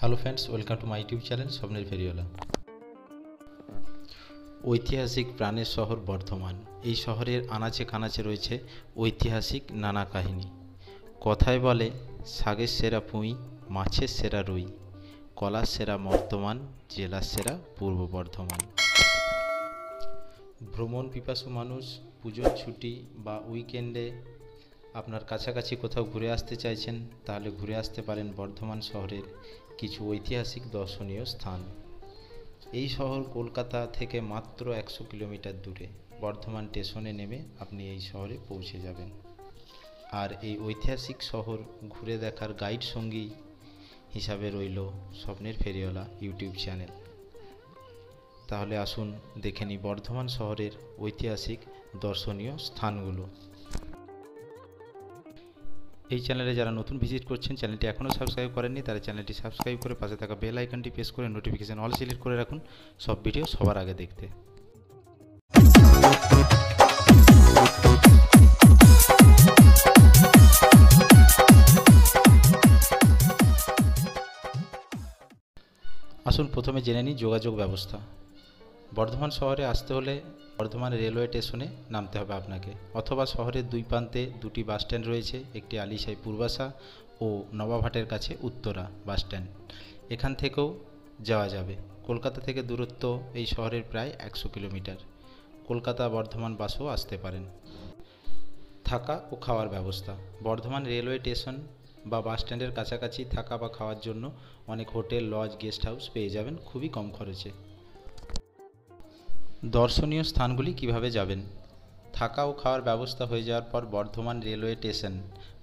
Hello friends, welcome to my YouTube channel স্বপ্নের ফেরিওয়ালা। ঐতিহাসিক প্রাণের শহর বর্ধমান। এই শহরের আনাচে কানাচে রয়েছে ঐতিহাসিক নানা কাহিনী। কথায় বলে, শাকের সেরা পুঁই, মাছের সেরা রুই, কলার সেরা বর্ধমান, জেলার সেরা পূর্ব বর্ধমান। ভ্রমণ পিপাসু মানুষ পুজোর ছুটি বা উইকেন্ডে আপনার কাছাকাছি কোথাও ঘুরে আসতে চাইছেন, তাহলে ঘুরে আসতে পারেন বর্ধমান শহরের কিছু ঐতিহাসিক দর্শনীয় স্থান। এই শহর কলকাতা থেকে মাত্র 100 কিলোমিটার দূরে। বর্ধমান স্টেশনে নেমে আপনি এই শহরে পৌঁছে যাবেন। আর এই ঐতিহাসিক শহর ঘুরে দেখার গাইড সঙ্গী হিসাবে রইল স্বপ্নের ফেরিওয়ালা ইউটিউব চ্যানেল। তাহলে আসুন দেখে নিই বর্ধমান শহরের ঐতিহাসিক দর্শনীয় স্থানগুলো। এই চ্যানেলে যারা নতুন ভিজিট করছেন, চ্যানেলটি এখনও সাবস্ক্রাইব করেননি, তারা চ্যানেলটি সাবস্ক্রাইব করে পাশে থাকা বেল আইকনটি প্রেস করে নোটিফিকেশন অল সিলেক্ট করে রাখুন সব ভিডিও সবার আগে দেখতে। আসুন প্রথমে জেনে নিই যোগাযোগ ব্যবস্থা। বর্ধমান শহরে আসতে হলে বর্ধমান রেলওয়ে স্টেশনে নামতে হবে আপনাকে, অথবা শহরের দুই প্রান্তে দুটি বাস স্ট্যান্ড রয়েছে, একটি আলিশাই পূর্বাশা ও নবাবহাটের কাছে উত্তরা বাস স্ট্যান্ড। এখান থেকেও যাওয়া যাবে। কলকাতা থেকে দূরত্ব এই শহরের প্রায় 100 কিলোমিটার। কলকাতা বর্ধমান বাসও আসতে পারেন। থাকা ও খাওয়ার ব্যবস্থা। বর্ধমান রেলওয়ে স্টেশন বা বাস স্ট্যান্ডের কাছাকাছি থাকা বা খাওয়ার জন্য অনেক হোটেল, লজ, গেস্ট হাউস পেয়ে যাবেন খুবই কম খরচে। দর্শনীয় স্থানগুলি কিভাবে যাবেন? থাকা ও খাওয়ার ব্যবস্থা হয়ে যাওয়ার পর বর্ধমান রেলওয়ে স্টেশন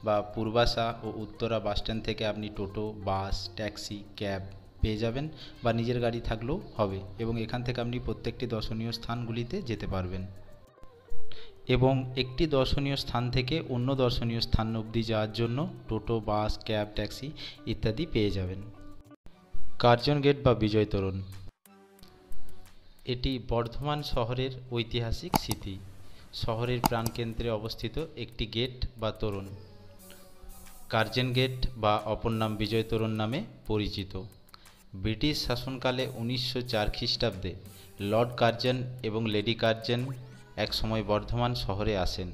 বা পূর্বাশা ও উত্তরা বাস স্ট্যান্ড থেকে আপনি টোটো, বাস, ট্যাক্সি, ক্যাব পেয়ে যাবেন, বা নিজের গাড়ি থাকলেও হবে, এবং এখান থেকে আপনি প্রত্যেকটি দর্শনীয় স্থানগুলিতে যেতে পারবেন। এবং একটি দর্শনীয় স্থান থেকে অন্য দর্শনীয় স্থান অবধি যাওয়ার জন্য টোটো, বাস, ক্যাব, ট্যাক্সি ইত্যাদি পেয়ে যাবেন। কার্জন গেট বা বিজয় তোরণ। এটি বর্ধমান শহরের ঐতিহাসিক স্মৃতি। শহরের প্রাণকেন্দ্রে অবস্থিত একটি গেট বা তোরণ কার্জন গেট বা অপর নাম বিজয় তোরণ নামে পরিচিত। ব্রিটিশ শাসনকালে 1904 খ্রিস্টাব্দে লর্ড কার্জন এবং লেডি কার্জন একসময় বর্ধমান শহরে আসেন।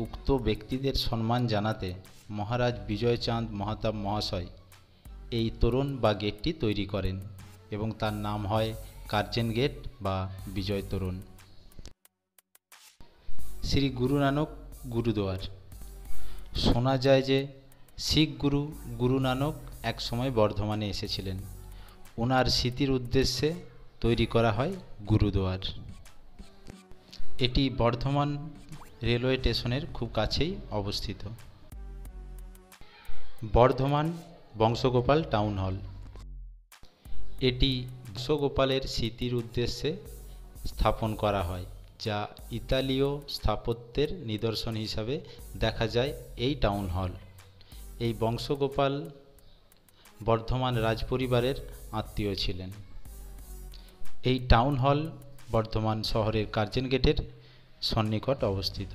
উক্ত ব্যক্তিদের সম্মান জানাতে মহারাজ বিজয়চাঁদ মহাতাব মহাশয় এই তোরণ বা গেটটি তৈরি করেন এবং তার নাম হয় কার্জন গেট বা বিজয় তোরণ। শ্রী গুরু নানক গুরুদুয়ার। শোনা যায় যে শিখ গুরু গুরু নানক এক সময় বর্ধমানে এসেছিলেন। ওনার স্মৃতির উদ্দেশ্যে তৈরি করা হয় গুরুদুয়ার। এটি বর্ধমান রেলওয়ে স্টেশনের খুব কাছেই অবস্থিত। Bardhaman Bansagopal town hall. এটি বংশগোপালের স্মৃতির উদ্দেশ্যে স্থাপন করা হয়, যা ইতালীয় স্থাপত্যের নিদর্শন হিসাবে দেখা যায় এই টাউন হল। এই বংশগোপাল বর্ধমান রাজপরিবারের আত্মীয় ছিলেন। এই টাউন হল বর্ধমান শহরের কার্জন গেটের সন্নিকট অবস্থিত।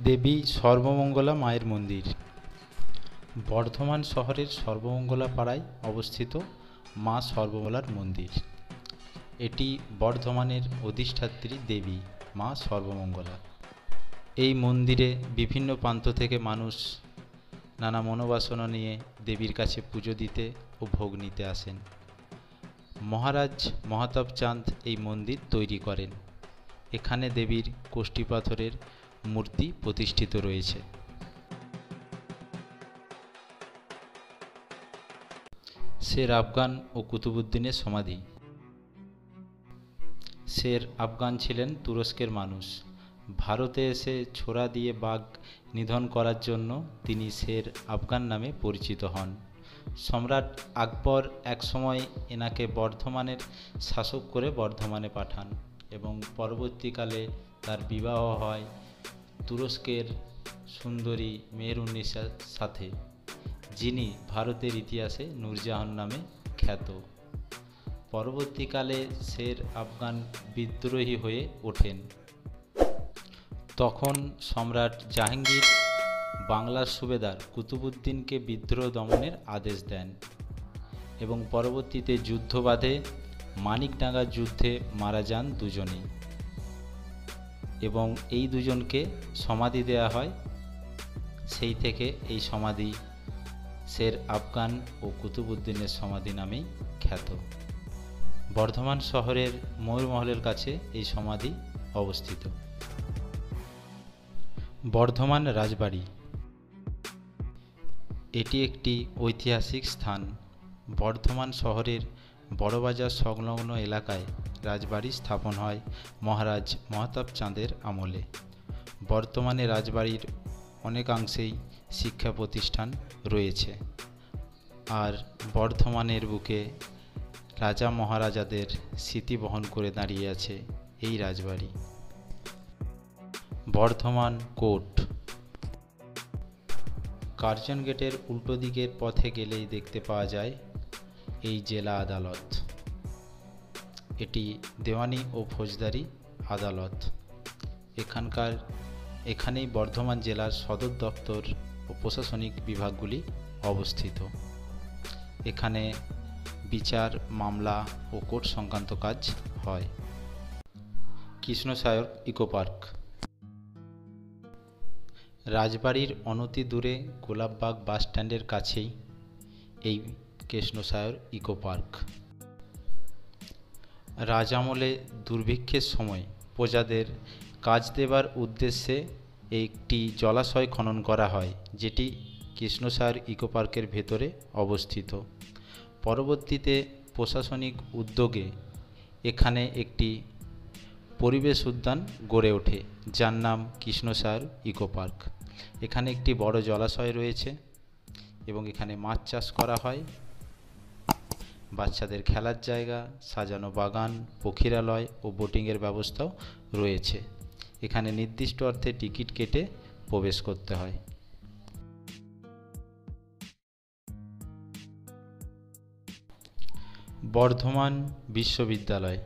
দেবী সর্বমঙ্গলা মায়ের মন্দির। বর্ধমান শহরের সর্বমঙ্গলা পাড়ায় অবস্থিত মা সর্বমঙ্গলার মন্দির। এটি বর্ধমানের অধিষ্ঠাত্রী দেবী মা সর্বমঙ্গলা। এই মন্দিরে বিভিন্ন প্রান্ত থেকে মানুষ নানা মনোবাসনা নিয়ে দেবীর কাছে পুজো দিতে ও ভোগ নিতে আসেন। মহারাজ মহাতাব চাঁদ এই মন্দির তৈরি করেন। এখানে দেবীর কোষ্ঠী পাথরের মূর্তি প্রতিষ্ঠিত রয়েছে। শের আফগান ও কুতুবউদ্দিনের সমাধি। শের আফগান ছিলেন তুরস্কের মানুষ। ভারতে এসে ছোরা দিয়ে বাঘ নিধন করার জন্য তিনি শের আফগান নামে পরিচিত হন। সম্রাট আকবর একসময় এনাকে বর্ধমানের শাসক করে বর্ধমানে পাঠান এবং পরবর্তীকালে তার বিবাহ হয় তুরস্কের সুন্দরী মেহেরুন্নিসার সাথে, যিনি ভারতের ইতিহাসে নূরজাহান নামে খ্যাত। পরবর্তীকালে শের আফগান বিদ্রোহী হয়ে ওঠেন। তখন সম্রাট জাহাঙ্গীর বাংলার সুবেদার কুতুবউদ্দিনকে বিদ্রোহ দমনের আদেশ দেন এবং পরবর্তীতে যুদ্ধ বাধে। মানিকডাঙ্গার যুদ্ধে মারা যান দুজনেই এবং এই দুজনকে সমাধি দেয়া হয়। সেই থেকে এই সমাধি শের আফগান ও কুতুবউদ্দিনের সমাধি নামেই খ্যাত। বর্ধমান শহরের ময়ূরমহলের কাছে এই সমাধি অবস্থিত। বর্ধমান রাজবাড়ি এটি একটি ঐতিহাসিক স্থান। বর্ধমান শহরের বড়বাজার সংলগ্ন এলাকায় রাজবাড়ি স্থাপন হয় মহারাজ মহাতাব চাঁদের আমলে। বর্তমানে রাজবাড়ির অনেকাংশেই শিক্ষা প্রতিষ্ঠান রয়েছে, আর বর্ধমানের বুকে রাজা মহারাজাদের স্মৃতি বহন করে দাঁড়িয়ে আছে এই রাজবাড়ি। বর্ধমান কোর্ট কার্জন গেটের উল্টো দিকের পথে গেলেই দেখতে পাওয়া যায় এই জেলা আদালত। এটি দেওয়ানি ও ফৌজদারি আদালত। এখানেই বর্ধমান জেলার সদর দপ্তর ও প্রশাসনিক বিভাগগুলি অবস্থিত। এখানে বিচার, মামলা ও কোর্ট সংক্রান্ত কাজ হয়। কৃষ্ণসায়র ইকো পার্ক রাজবাড়ির অনতি দূরে গোলাপবাগ বাস স্ট্যান্ডের কাছেই এই কৃষ্ণসায়র ইকো পার্ক। রাজ আমলে দুর্ভিক্ষের সময় প্রজাদের কাজ দেবার উদ্দেশ্যে একটি জলাশয় খনন করা হয়, যেটি কৃষ্ণসায়র ইকো পার্কের ভেতরে অবস্থিত। পরবর্তীতে প্রশাসনিক উদ্যোগে এখানে একটি পরিবেশ উদ্যান গড়ে ওঠে, যার নাম কৃষ্ণসায়র ইকো পার্ক। এখানে একটি বড় জলাশয় রয়েছে এবং এখানে মাছ চাষ করা হয়। বাচ্চাদের খেলার জায়গা, সাজানো বাগান, পক্ষীরালয় ও বোটিংয়ের ব্যবস্থাও রয়েছে। এখানে নির্দিষ্ট অর্থে টিকিট কেটে প্রবেশ করতে হয়। বর্ধমান বিশ্ববিদ্যালয়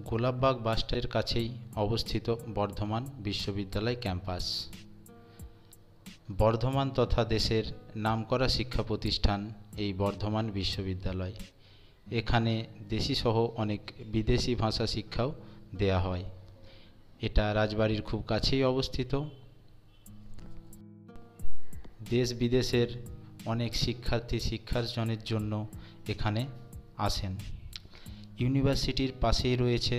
গোলাপবাগ বাসস্ট্যান্ডের কাছেই অবস্থিত বর্ধমান বিশ্ববিদ্যালয় ক্যাম্পাস। বর্ধমান তথা দেশের নামকরা শিক্ষা প্রতিষ্ঠান এই বর্ধমান বিশ্ববিদ্যালয়। এখানে দেশি সহ অনেক বিদেশি ভাষা শিক্ষাও দেয়া হয়। এটা রাজবাড়ির খুব কাছেই অবস্থিত। দেশ বিদেশের অনেক শিক্ষার্থী শিক্ষার্জনের জন্য এখানে আসেন। ইউনিভার্সিটির পাশেই রয়েছে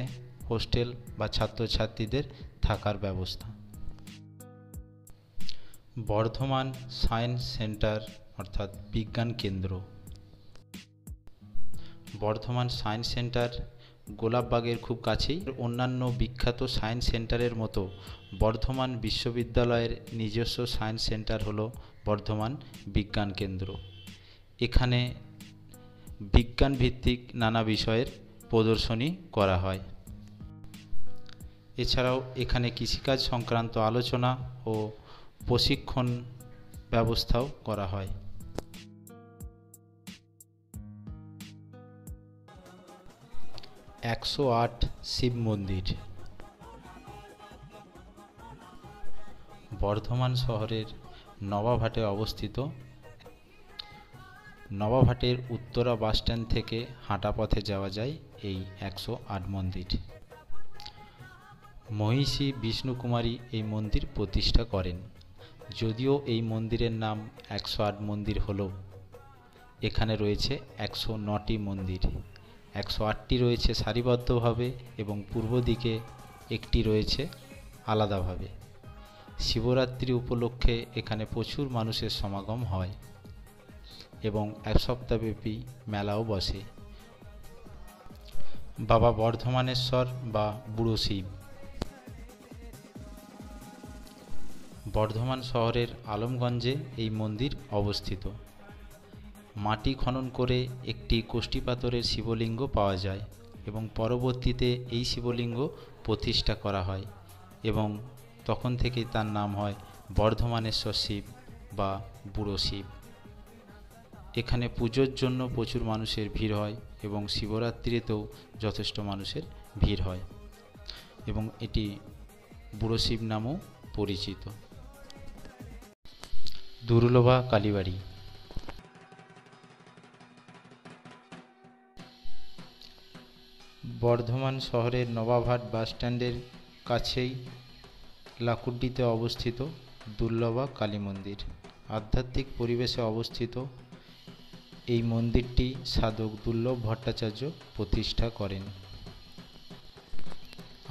হোস্টেল বা ছাত্রছাত্রীদের থাকার ব্যবস্থা। বর্ধমান সায়েন্স সেন্টার অর্থাৎ বিজ্ঞান কেন্দ্র। বর্ধমান সায়েন্স সেন্টার গোলাপবাগের খুব কাছেই। অন্যান্য বিখ্যাত সায়েন্স সেন্টারের মতো বর্ধমান বিশ্ববিদ্যালয়ের নিজস্ব সায়েন্স সেন্টার হলো বর্ধমান বিজ্ঞান কেন্দ্র। এখানে বিজ্ঞান ভিত্তিক নানা বিষয়ের প্রদর্শনী করা হয়। এছাড়াও এখানে কৃষিকাজ সংক্রান্ত আলোচনা ও প্রশিক্ষণ ব্যবস্থাও করা হয়। 108 শিব মন্দির। বর্ধমান শহরের নবাবহাটে অবস্থিত। নবাবহাটের উত্তরা বাসস্ট্যান্ড থেকে হাঁটা পথে যাওয়া যায় এই 108 মন্দির। মহিষী বিষ্ণুকুমারী এই মন্দির প্রতিষ্ঠা করেন। যদিও এই মন্দিরের নাম 108 মন্দির হলেও এখানে রয়েছে 109টি মন্দির। 108টি রয়েছে সারিবদ্ধভাবে এবং পূর্ব দিকে একটি রয়েছে আলাদাভাবে। শিবরাত্রি উপলক্ষে এখানে প্রচুর মানুষের সমাগম হয় এবং এক সপ্তাহব্যাপী মেলাও বসে। বাবা বর্ধমানেশ্বর বা বুড়ো শিব। বর্ধমান শহরের আলমগঞ্জে এই মন্দির অবস্থিত। মাটি খনন করে একটি কোষ্ঠী পাথরের শিবলিঙ্গ পাওয়া যায় এবং পরবর্তীতে এই শিবলিঙ্গ প্রতিষ্ঠা করা হয় এবং তখন থেকেই তার নাম হয় বর্ধমানেশ্বর শিব বা বুড়ো শিব। এখানে পুজোর জন্য প্রচুর মানুষের ভিড় হয় এবং শিবরাত্রিতেও যথেষ্ট মানুষের ভিড় হয় এবং এটি বুড়ো শিব নামেও পরিচিত। দুর্লভা কালীবাড়ি। বর্ধমান শহরের নবাবহাট বাসস্ট্যান্ডের কাছেই লাকুড্ডিতে অবস্থিত দুর্লভা কালী মন্দির। আধ্যাত্মিক পরিবেশে অবস্থিত এই মন্দিরটি সাধক দুর্লভ ভট্টাচার্য প্রতিষ্ঠা করেন।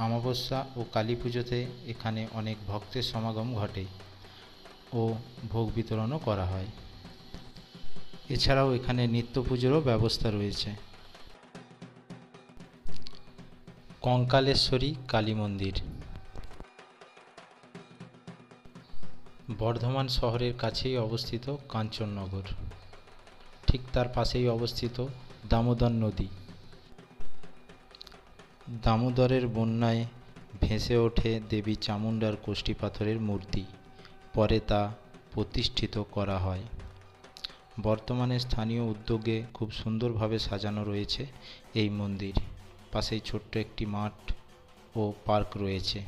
অমাবস্যা ও কালী পুজোতে এখানে অনেক ভক্তের সমাগম ঘটে ও ভোগ বিতরণও করা হয়। এছাড়াও এখানে নিত্য পুজোরও ব্যবস্থা রয়েছে। কঙ্কালেশ্বরী কালী মন্দির। বর্ধমান শহরের কাছেই অবস্থিত কাঞ্চননগর, ঠিক তার পাশেই অবস্থিত দামোদর নদী। দামোদরের বন্যায় ভেসে ওঠে দেবী চামুণ্ডার কোষ্ঠী পাথরের মূর্তি, পরে তা প্রতিষ্ঠিত করা হয়। বর্তমানে স্থানীয় উদ্যোগে খুব সুন্দরভাবে সাজানো রয়েছে এই মন্দির। পাশেই ছোট্ট একটি মাঠ ও পার্ক রয়েছে।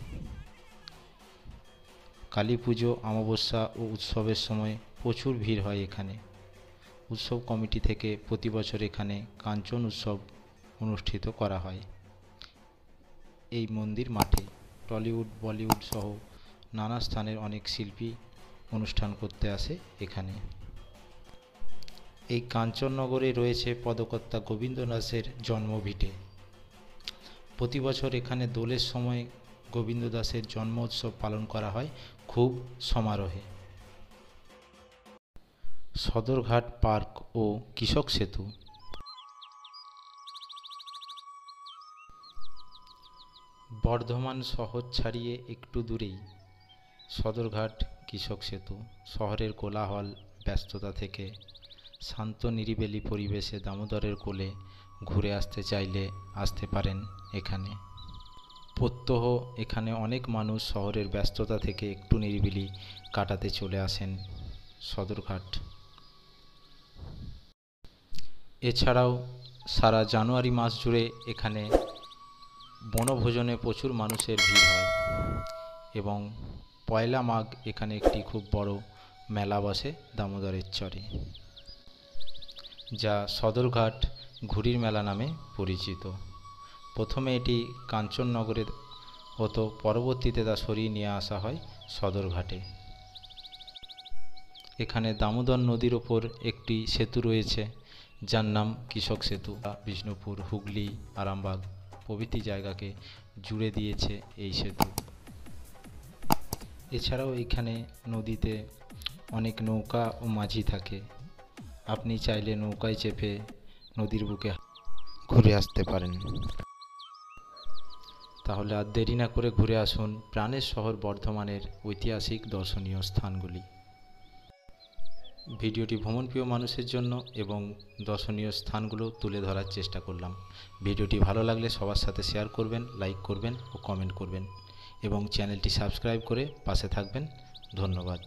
কালী পুজো, অমাবস্যা ও উৎসবের সময় প্রচুর ভিড় হয় এখানে। উৎসব কমিটি থেকে প্রতি বছর এখানে কাঞ্চন উৎসব অনুষ্ঠিত করা হয়। এই মন্দির মাঠে টলিউড, বলিউড সহ নানা স্থানের অনেক শিল্পী অনুষ্ঠান করতে আসে এখানে। এই কাঞ্চননগরে রয়েছে পদকর্তা গোবিন্দ দাসের জন্মভিটে। প্রতি বছর এখানে দোলের সময় গোবিন্দ দাসের জন্ম উৎসব পালন করা হয় খুব সমারোহে। সদরঘাট পার্ক ও কৃষক সেতু। বর্ধমান শহর ছাড়িয়ে একটু দূরেই সদরঘাট কৃষক সেতু। শহরের কোলাহল ব্যস্ততা থেকে শান্ত নিরিবিলি পরিবেশে দামোদরের কোলে ঘুরে আসতে চাইলে আসতে পারেন এখানে। প্রত্যহ এখানে অনেক মানুষ শহরের ব্যস্ততা থেকে একটু নিরিবিলি কাটাতে চলে আসেন সদরঘাট। এছাড়াও সারা জানুয়ারি মাস জুড়ে এখানে বনভোজনে প্রচুর মানুষের ভিড় হয় এবং পয়লা মাঘ এখানে একটি খুব বড় মেলা বসে দামোদরের চরে, যা সদরঘাট ঘুড়ির মেলা নামে পরিচিত। প্রথমে এটি কাঞ্চননগরে হতো, পরবর্তীতে তা সরিয়ে নিয়ে আসা হয় সদরঘাটে। এখানে দামোদর নদীর ওপর একটি সেতু রয়েছে যার নাম কৃষক সেতু। বিষ্ণুপুর, হুগলি, আরামবাগ প্রভৃতি জায়গাকে জুড়ে দিয়েছে এই সেতু। এছাড়াও এখানে নদীতে অনেক নৌকা ও মাঝি থাকে। আপনি চাইলে নৌকায় চেপে নদীর বুকে ঘুরে আসতে পারেন। তাহলে আর দেরি না করে ঘুরে আসুন প্রাণের শহর বর্ধমানের ঐতিহাসিক দর্শনীয় স্থানগুলি। ভিডিওটি ভ্রমণপ্রিয় মানুষের জন্য এবং দর্শনীয় স্থানগুলো তুলে ধরার চেষ্টা করলাম। ভিডিওটি ভালো লাগলে সবার সাথে শেয়ার করবেন, লাইক করবেন ও কমেন্ট করবেন এবং চ্যানেলটি সাবস্ক্রাইব করে পাশে থাকবেন। ধন্যবাদ।